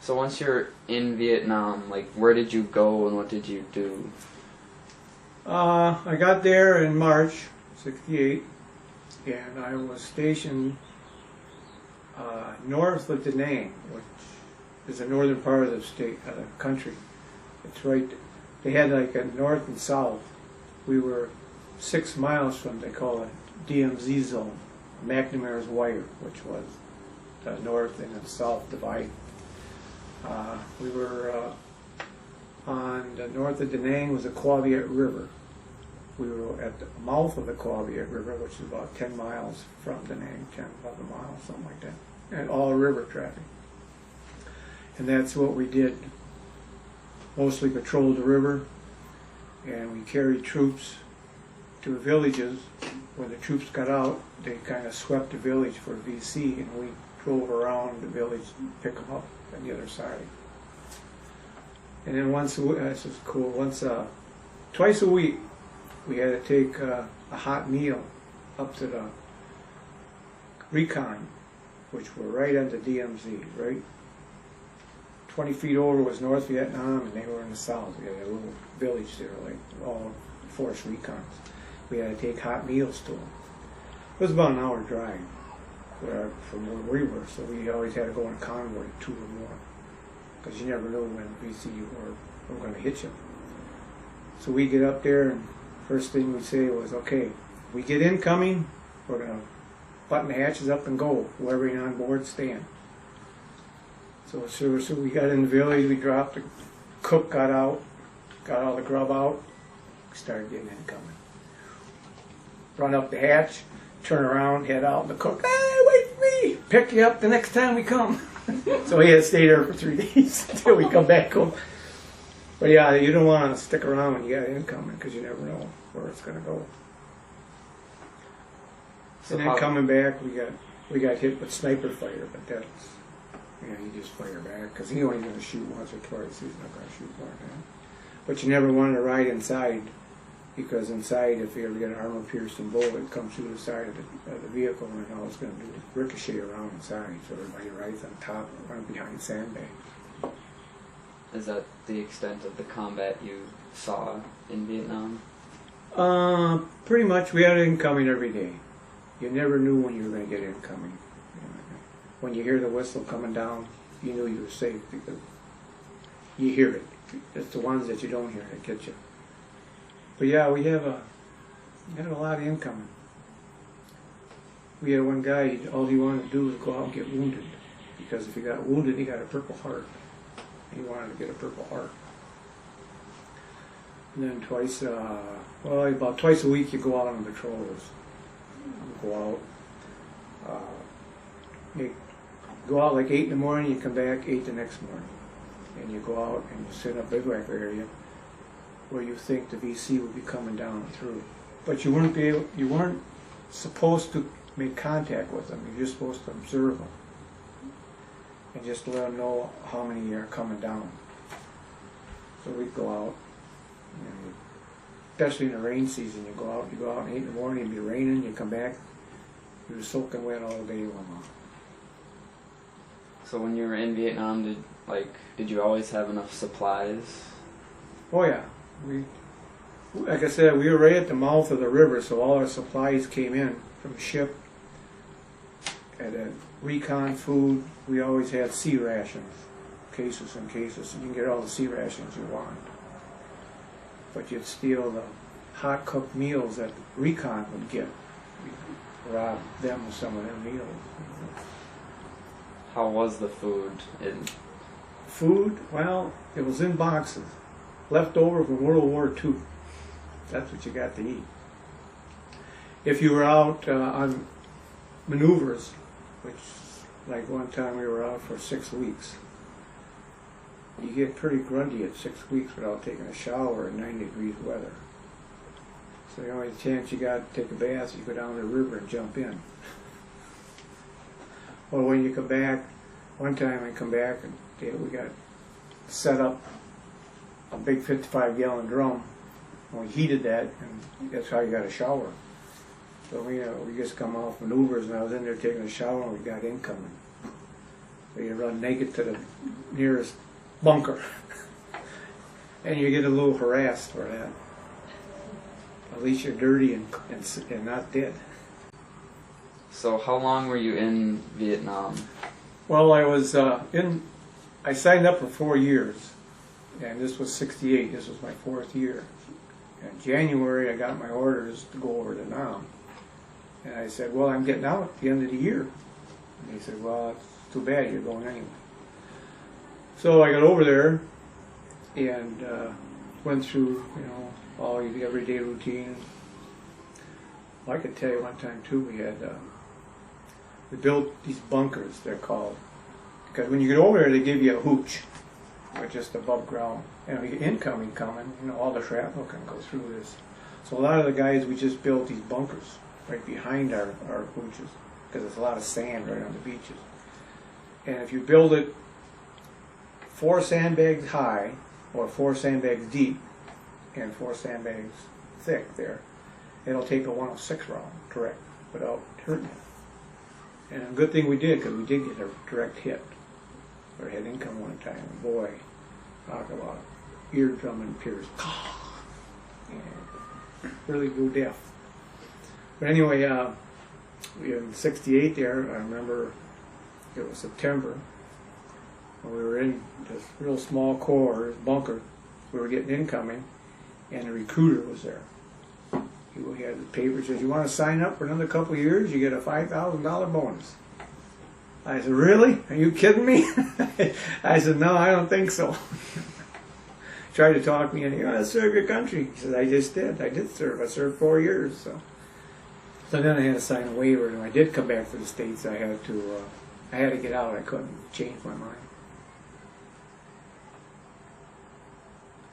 So once you're in Vietnam, like, where did you go and what did you do? I got there in March '68, and I was stationed north of Da Nang, which is the northern part of the state, country. It's right. They had like a north and south. We were 6 miles from, they call it DMZ zone, McNamara's wire, which was the north and the south divide. We were on the north of Da Nang was the Qua Viet River. We were at the mouth of the Qua Viet River, which is about 10 miles from Da Nang, 10, 11 miles, something like that, and all river traffic. And that's what we did. Mostly patrolled the river, and we carried troops to villages. When the troops got out, they kind of swept the village for VC, and we drove around the village and pick them up on the other side. And then once a week, this was cool, twice a week, we had to take a hot meal up to the recon, which were right on the DMZ, right? 20 feet over was North Vietnam, and they were in the south. We had a little village there, like all force recons. We had to take hot meals to them. It was about an hour drive from where we were, so we always had to go in a convoy, 2 or more, because you never know when VC were going to hit you. So we get up there, and first thing we say was, okay, if we get incoming, we're going to button the hatches up and go. Whoever ain't on board, stand. So we got in the village, we dropped, the cook got out, got all the grub out, we started getting incoming. Run up the hatch, turn around, head out, and the cook, hey, wait for me, pick you up the next time we come. So we had to stay there for 3 days until we come back home. But yeah, you don't want to stick around when you got incoming, because you never know where it's going to go. So and then coming back, we got hit with sniper fire, but that's, you just fire back, because he's only going to shoot once or twice. He's not going to shoot more than that. But you never want to ride inside, because inside, if you ever get an armor-piercing bullet, it comes through the side of the vehicle, and all it's going to do is ricochet around inside. So everybody rides on top and runs behind sandbags. Is that the extent of the combat you saw in Vietnam? Pretty much. We had incoming every day. You never knew when you were going to get incoming. When you hear the whistle coming down, you knew you were safe, because you hear it. It's the ones that you don't hear that get you. But yeah, we had a lot of incoming. We had one guy, all he wanted to do was go out and get wounded, because if he got wounded, he got a Purple Heart. He wanted to get a Purple Heart. And then about twice a week you go out on patrols. You go out. You go out like 8 in the morning, you come back 8 the next morning. And you go out and you sit in a bivouac area where you think the VC will be coming down through. But you weren't supposed to make contact with them. You're just supposed to observe them. And just let them know how many are coming down. So we'd go out, and especially in the rain season, you go out at 8 in the morning, it'd be raining, you come back, you're soaking wet all day long. So when you were in Vietnam, did you always have enough supplies? Oh yeah. Like I said, we were right at the mouth of the river, so all our supplies came in from the ship. And recon food, we always had sea rations, cases and cases. You can get all the sea rations you want. But you'd steal the hot cooked meals that recon would get. We'd rob them of some of their meals. How was the food? Food? Well, it was in boxes. Left over from World War II. That's what you got to eat. If you were out on maneuvers, which, like one time we were out for 6 weeks, you get pretty grunty at 6 weeks without taking a shower in 90-degree weather. So the only chance you got to take a bath, you go down the river and jump in. Or when you come back, one time I come back and we got set up a big 55-gallon drum, and we heated that, and that's how you got a shower. So we just come off maneuvers, and I was in there taking a shower, and we got incoming. So you run naked to the nearest bunker. And you get a little harassed for that. At least you're dirty and not dead. So how long were you in Vietnam? Well, I signed up for 4 years, and this was '68. This was my 4th year. In January, I got my orders to go over to Nam. And I said, well, I'm getting out at the end of the year. And he said, well, it's too bad, you're going anyway. So I got over there and went through, all the everyday routine. Well, I could tell you one time too, we built these bunkers, they're called. Because when you get over there, they give you a hooch, or just above ground. And we get incoming coming, all the shrapnel can go through this. So a lot of the guys, we just built these bunkers right behind our hooches, because there's a lot of sand right on the beaches. And if you build it 4 sandbags high, or 4 sandbags deep, and 4 sandbags thick there, it'll take a 106 round direct without hurting it. And a good thing we did, because we did get a direct hit. We had income one time, and boy, talk about eardrum and pierce. And really go deaf. But anyway, in '68 there, I remember it was September, when we were in this real small core bunker. We were getting incoming, and the recruiter was there. He had the paper, says, you want to sign up for another couple of years, you get a $5,000 bonus. I said, really? Are you kidding me? I said, no, I don't think so. Tried to talk me into, you want to serve your country. He said, I just did. I did serve. I served 4 years. So then I had to sign a waiver, and when I did come back to the States, I had to get out. I couldn't change my mind.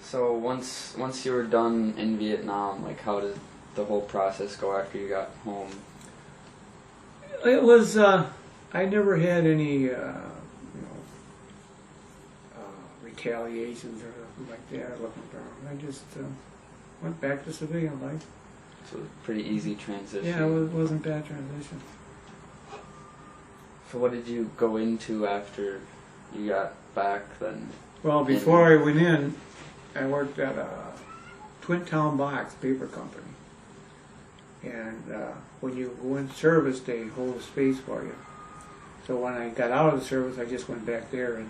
So once you were done in Vietnam, like how did the whole process go after you got home? It was, I never had any, retaliations or anything like that looking down. I just went back to civilian life. So it was a pretty easy transition. Yeah, it wasn't a bad transition. So what did you go into after you got back then? Well, before I went in, I worked at a Twin Town Box paper company. And when you go in service, they hold a space for you. So when I got out of the service, I just went back there, and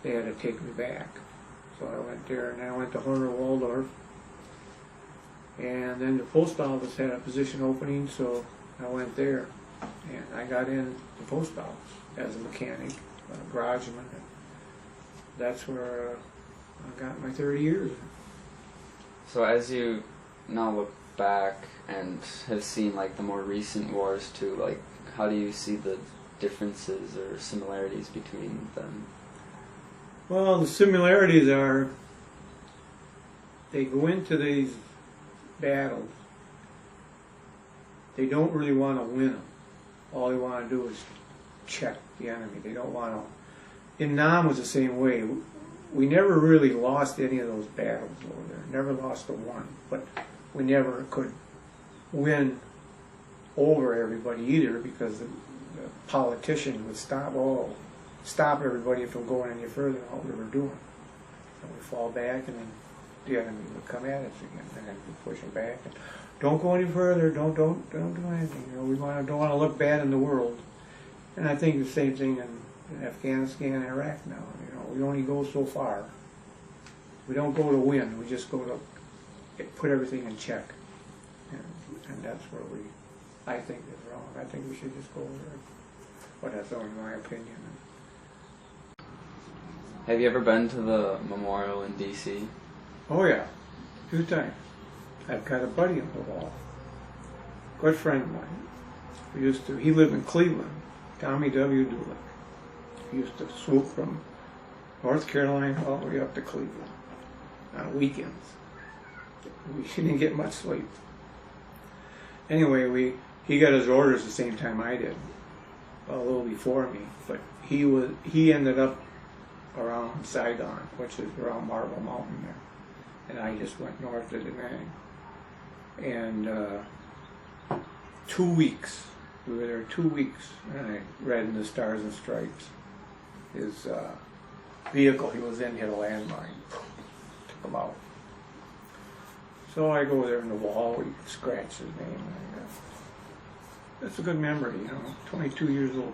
they had to take me back. So I went there, and then I went to Horner Waldorf. And then the post office had a position opening, so I went there. And I got in the post office as a mechanic, a garageman. That's where I got my 30 years. So as you now look back and have seen like the more recent wars too, like how do you see the differences or similarities between them? Well, the similarities are they go into these battles, they don't really want to win them. All they want to do is check the enemy. They don't want to. In Nam was the same way. We never really lost any of those battles over there. Never lost a one. But we never could win over everybody either, because the politicians would stop everybody from going any further than what we were doing. And we'd fall back, and then the enemy would come at us again, and then we'd push them back. And, don't go any further. Don't do anything. We don't want to look bad in the world. And I think the same thing in Afghanistan and Iraq now. We only go so far. We don't go to win. We just go to put everything in check. And that's where I think is wrong. I think we should just go over there. But that's only my opinion. Have you ever been to the memorial in D.C.? Oh yeah, 2 times. I've got a buddy on the wall. Good friend of mine. He lived in Cleveland, Tommy W. Dulick. He used to swoop from North Carolina all the way up to Cleveland on weekends. We didn't get much sleep. Anyway, he got his orders the same time I did, a little before me. But he ended up around Saigon, which is around Marble Mountain there, and I just went north to Da Nang. And 2 weeks. We were there 2 weeks, and I read in the Stars and Stripes. his vehicle he was in hit a landmine, took him out. So I go there in the wall, we scratch his name. That's a good memory, 22 years old.